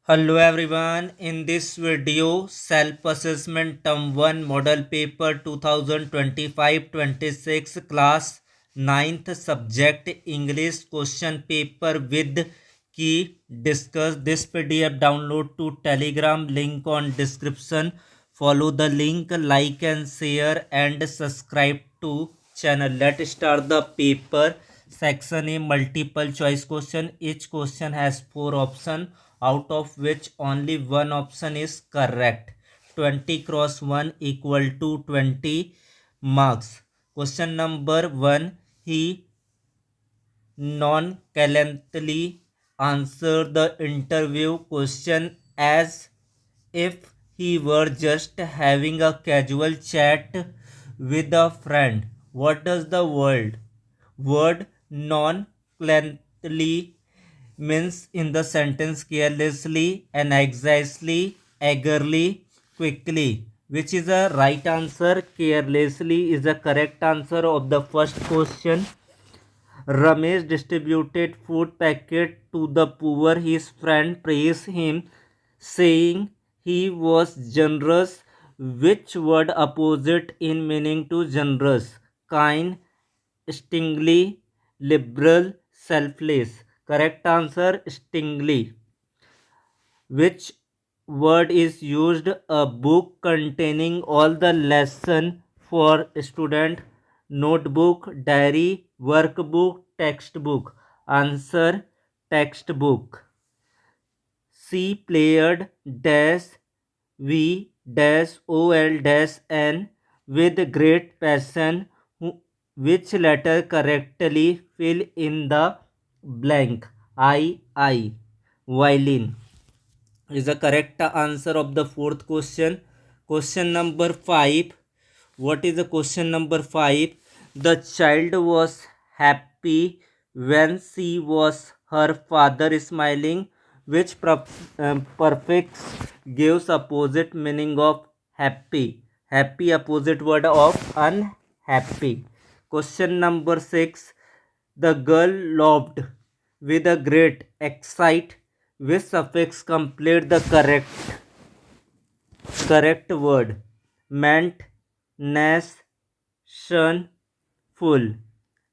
Hello everyone, in this video self-assessment term 1 model paper 2025-26 class ninth subject English question paper with key discuss this PDF download to Telegram link on description. Follow the link, like and share and subscribe to channel. Let's start the paper. Section A multiple choice question. Each question has 4 options out of which only one option is correct. 20 cross 1 equal to 20 marks. Question number 1. He nonchalantly answered the interview question as if he were just having a casual chat with a friend. What does the word nonchalantly means in the sentence? Carelessly, anxiously, eagerly, quickly. Which is a right answer? Carelessly is the correct answer of the first question. Ramesh distributed food packet to the poor. His friend praised him, saying he was generous. Which word opposite in meaning to generous? Kind, stingly, liberal, selfless. Correct answer stingly. Which word is used? A book containing all the lesson for student. Notebook, diary, workbook, textbook. Answer textbook. C played dash V dash OL dash N with great passion. Which letter correctly fill in the blank? I. Violin is the correct answer of the fourth question. Question number 5. What is the question number 5? The child was happy when she was her father smiling. Which prefix gives opposite meaning of happy? Happy opposite word of unhappy. Question number 6. The girl laughed with a great excite. Which suffix complete the correct word? Meant, nation, full,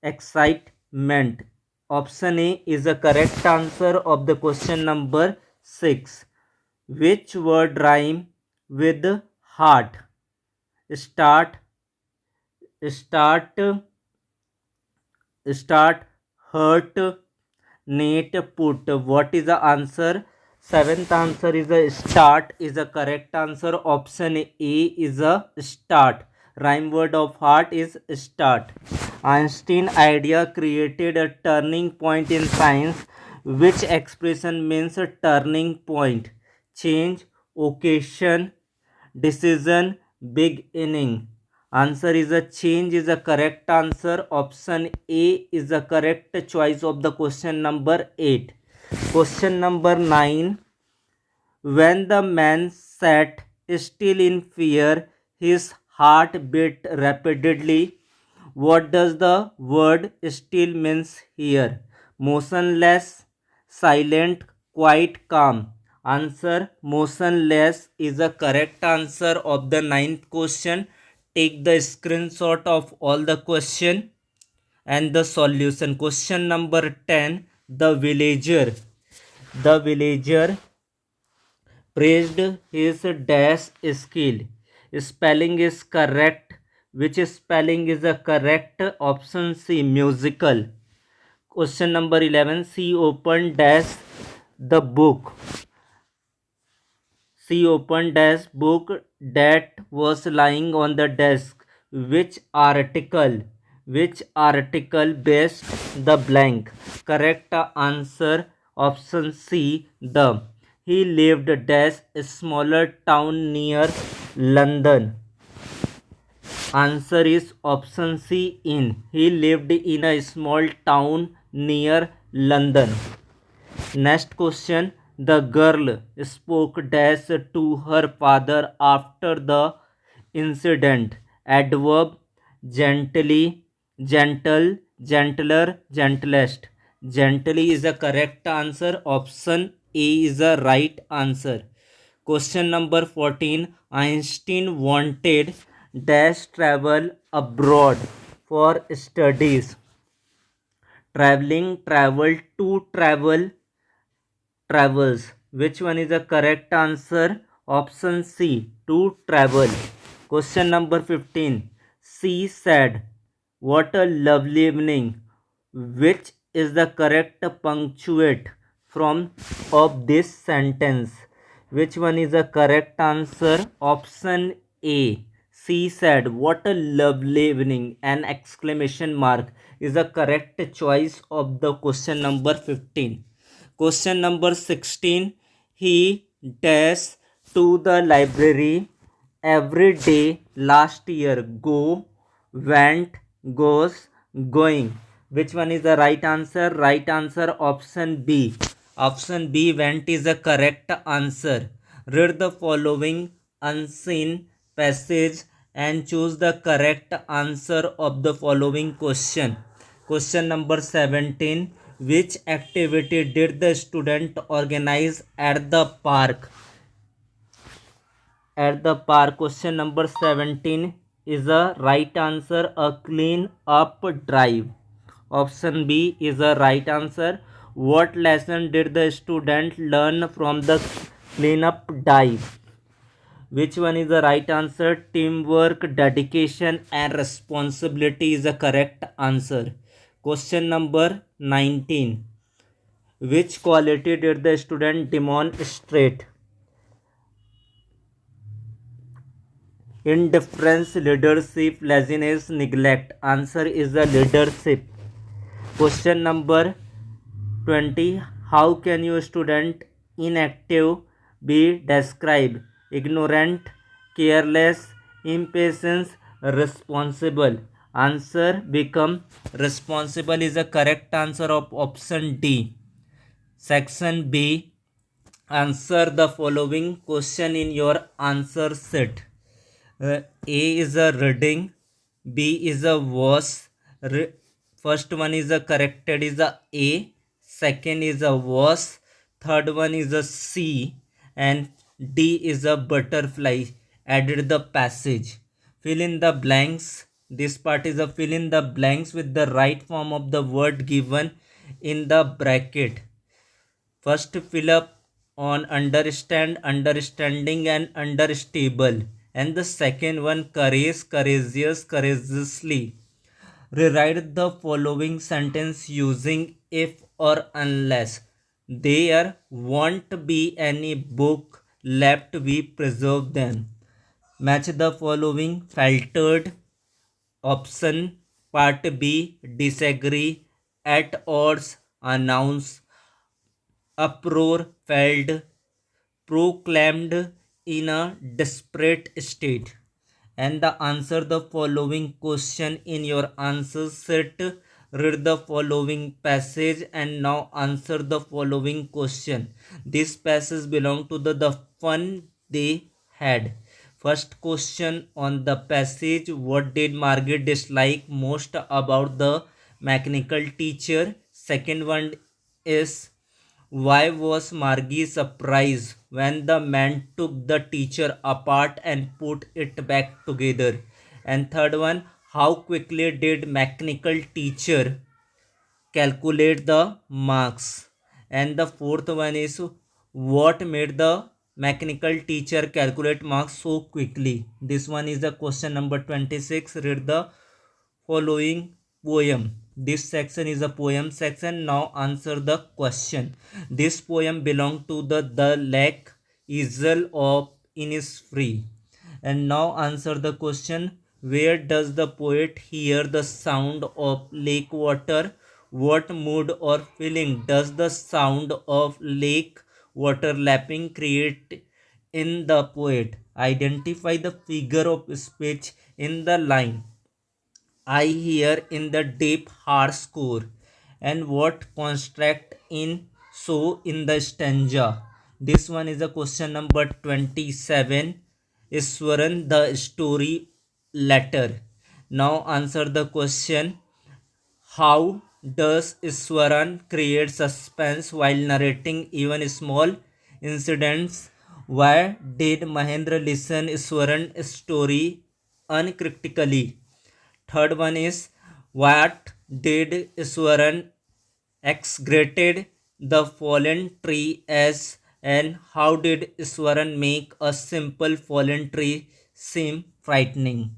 excitement. Option A is the correct answer of the question number 6. Which word rhyme with heart? Start, start, start, hurt, Nate put. What is the answer? Seventh answer is a start is the correct answer. Option A is a start. Rhyme word of heart is start. Einstein idea created a turning point in science. Which expression means a turning point? Change, occasion, decision, beginning. Answer is a change is a correct answer. Option A is the correct choice of the question number 8. Question number 9. When the man sat still in fear, his heart beat rapidly. What does the word still means here? Motionless, silent, quite calm. Answer motionless is the correct answer of the ninth question. Take the screenshot of all the question and the solution. Question number 10. The villager praised his dash skill. Spelling is correct. Which spelling is the correct? Option C, musical. Question number 11. She opened dash the book. She opened dash book that was lying on the desk. Which article? Which article based the blank? Correct answer option C, the. He lived dash a smaller town near London. Answer is option C, in. He lived in a small town near London. Next question. The girl spoke dash to her father after the incident. Adverb gently, gentler, gentlest. Gently is the correct answer. Option A is the right answer. Question number 14. Einstein wanted dash travel abroad for studies. Traveling, travel, to travel, travels. Which one is the correct answer? Option C, to travel. Question number 15. She said, what a lovely evening. Which is the correct punctuate from of this sentence? Which one is the correct answer? Option A. She said, what a lovely evening. An exclamation mark is the correct choice of the question number 15. Question number 16. He dash to the library every day last year. Go, went, goes, going. Which one is the right answer? Right answer option B. Option B, went, is the correct answer. Read the following unseen passage and choose the correct answer of the following question. Question number 17. Which activity did the student organize at the park? At the park. Question number 17 is the right answer, a clean up drive. Option B is the right answer. What lesson did the student learn from the cleanup drive? Which one is the right answer? Teamwork, dedication, and responsibility is the correct answer. Question number 19. Which quality did the student demonstrate? Indifference, leadership, laziness, neglect. Answer is the leadership. Question number 20. How can you student inactive be described? Ignorant, careless, impatient, responsible. Answer become responsible is the correct answer of option D. Section B. Answer the following question in your answer set. A is a reading, B is a was. First one is a corrected is a A, second is a was, third one is a C, and D is a butterfly. Added the passage. Fill in the blanks. This part is a fill in the blanks with the right form of the word given in the bracket. First fill up on understand, understanding, and understable. And the second one courage, courageous, courageously. Rewrite the following sentence using if or unless. There won't be any book left, we preserve them. Match the following filtered option. Part B, disagree, at odds, announce, uproar, felled, proclaimed, in a desperate state. And the answer the following question in your answer set. Read the following passage and now answer the following question. This passage belong to the fun they had. First question on the passage: what did Margaret dislike most about the mechanical teacher? Second one is, why was Margie surprised when the man took the teacher apart and put it back together? And third one, how quickly did mechanical teacher calculate the marks? And the fourth one is, what made the mechanical teacher calculate marks so quickly? This one is the question number 26. Read the following poem. This section is a poem section. Now answer the question. This poem belongs to the lake Isle of Innisfree. And now answer the question. Where does the poet hear the sound of lake water? What mood or feeling does the sound of lake water lapping create in the poet? Identify the figure of speech in the line. I hear in the deep harsh core, and what construct in so in the stanza. This one is a question number 27. Iswaran the story letter. Now answer the question. How does Iswaran create suspense while narrating even small incidents? Why did Mahendra listen Iswaran story uncritically? Third one is, what did Iswaran excreted the fallen tree as, and how did Iswaran make a simple fallen tree seem frightening?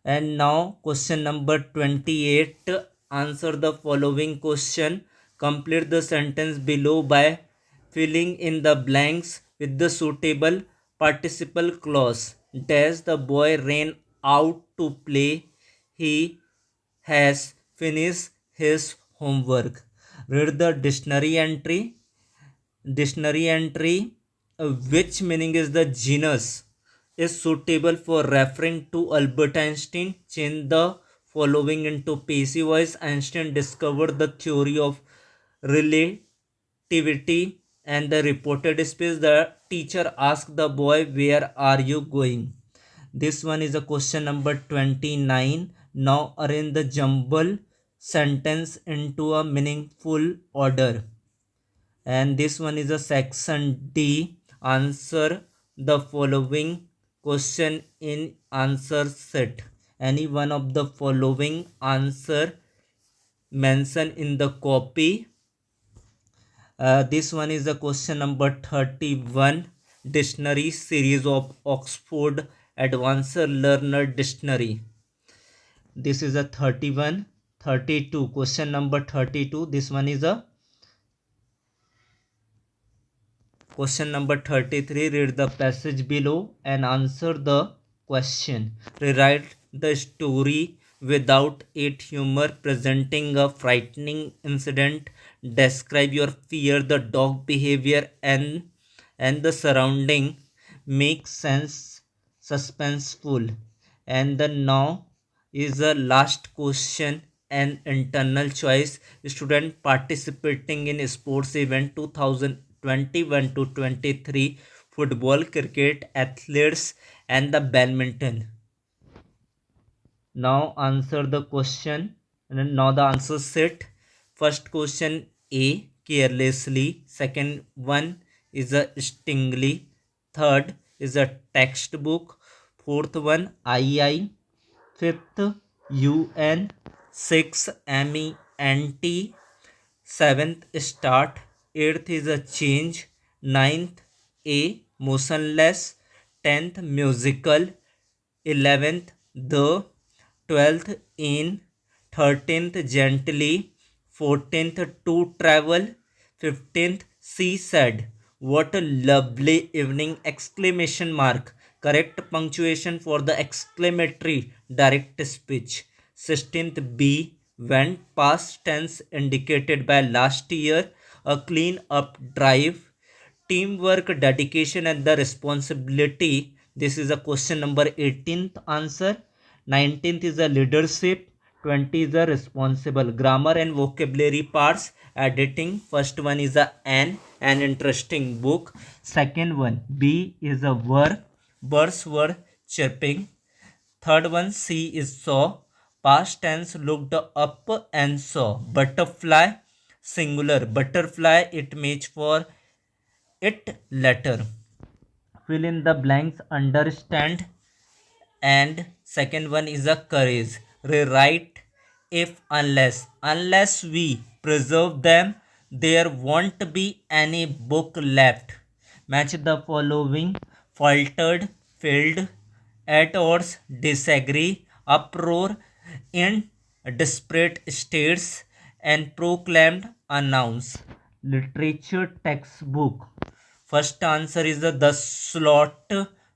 And now question number 28. Answer the following question. Complete the sentence below by filling in the blanks with the suitable participle clause. Dash the boy ran out to play. He has finished his homework. Read the dictionary entry. Dictionary entry, which meaning is the genus is suitable for referring to Albert Einstein. Change the following into passive voice. Einstein discovered the theory of relativity and the reported space. The teacher asked the boy, "Where are you going?" This one is a question number 29. Now arrange the jumble sentence into a meaningful order. And this one is a section D. Answer the following question in answer set. Any one of the following answer mentioned in the copy. This one is the question number 31. Dictionary series of Oxford Advanced Learner Dictionary. This is a 31. 32. Question number 32. This one is a question number 33. Read the passage below and answer the question. Rewrite the story without it humor, presenting a frightening incident. Describe your fear, the dog behavior, and the surrounding. Make sense suspenseful. And the now is the last question, an internal choice. Student participating in sports event 2021 to 23, football, cricket, athletes, and the badminton. Now answer the question, and now the answer set. First question A, carelessly. Second one is a stingly. Third is a textbook. Fourth one II. Fifth UN. Sixth MENT. Seventh start. Eighth is a change. Ninth A, motionless. 10th musical. 11th the. 12th in. 13th gently. 14th to travel. 15th she said, "What a lovely evening!" Exclamation mark. Correct punctuation for the exclamatory direct speech. 16th B, went, past tense indicated by last year. A clean up drive. Teamwork, dedication, and the responsibility. This is a question number 18th answer. 19th is a leadership. 20 is a responsible. Grammar and vocabulary parts. Editing. First one is an interesting book. Second one B is a work. Birds were chirping. Third one C is saw. Past tense, looked up and saw. Butterfly, singular. Butterfly, it match for it letter. Fill in the blanks. Understand. And second one is a courage. Rewrite. If unless we preserve them, there won't be any book left. Match the following. Faltered, failed, at odds, disagree, uproar, in desperate states, and proclaimed, announce. Literature textbook. First answer is the slot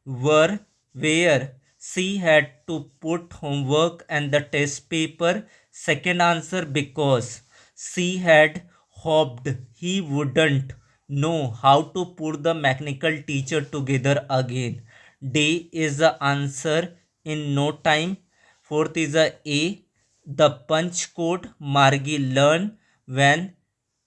were where she had to put homework and the test paper. Second answer, because she had hoped he wouldn't know how to put the mechanical teacher together again. D is the answer, in no time. Fourth is A. The punch code Margie learned when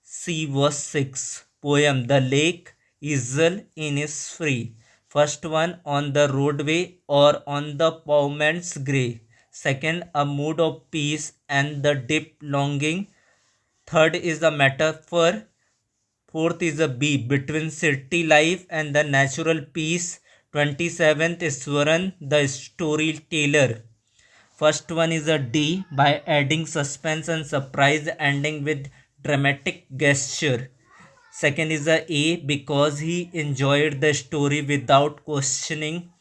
she was 6. Poem The Lake Easel is free. First one, on the roadway or on the pavements grey. Second, a mood of peace and the deep longing. Third is the metaphor. Fourth is a B, between city life and the natural peace. 27th is Swaran, the storyteller. First one is a D, by adding suspense and surprise, ending with dramatic gesture. Second is a because he enjoyed the story without questioning.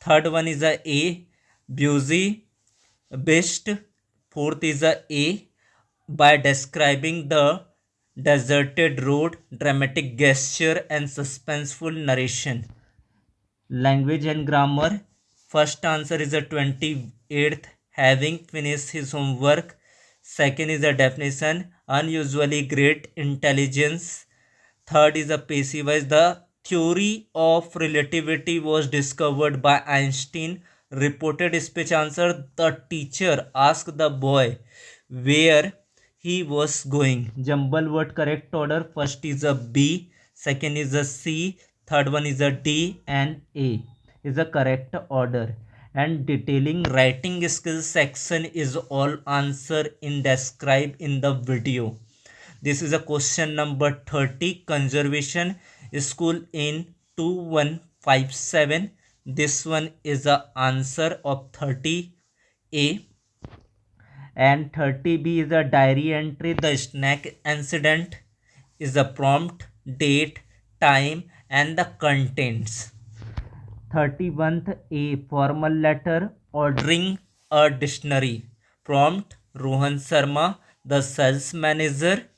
Third one is a Busy best. Fourth is a by describing the deserted road, dramatic gesture, and suspenseful narration. Language and grammar. First answer is a 28th, having finished his homework. Second is a definition, unusually great intelligence. Third is a passive voice. The theory of relativity was discovered by Einstein. Reported speech answer, the teacher asked the boy where he was going. Jumble word correct order. First is a B, second is a C, third one is a D, and A is the correct order. And detailing writing skills section is all answer in describe in the video. This is a question number 30, conservation school in 2157. This one is the answer of 30A. And 30B is a diary entry. The snack incident is a prompt, date, time, and the contents. 31th A, formal letter ordering a dictionary. Prompt, Rohan Sharma, the sales manager.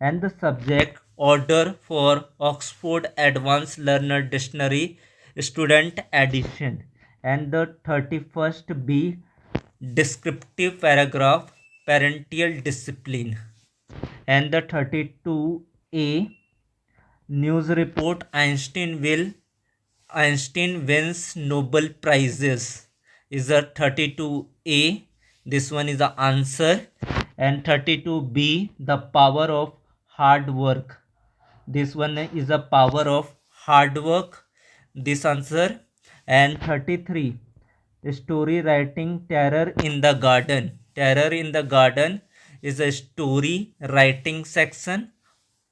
And the subject, order for Oxford Advanced Learner Dictionary, student edition. And the 31st B, descriptive paragraph, parental discipline. And the 32A, news report, Einstein wins Nobel Prizes, is a 32A. This one is the answer. And 32B, the power of hard work. This one is the power of hard work. This answer. And 33, story writing, terror in the garden. Terror in the garden is a story writing section.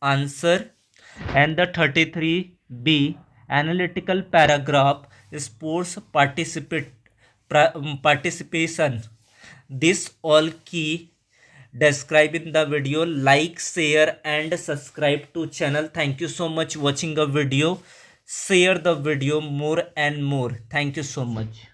Answer. And the 33B, analytical paragraph, sports participation. This all key describe in the video. Like, share, and subscribe to channel. Thank you so much watching a video. Share the video more and more. Thank you so much.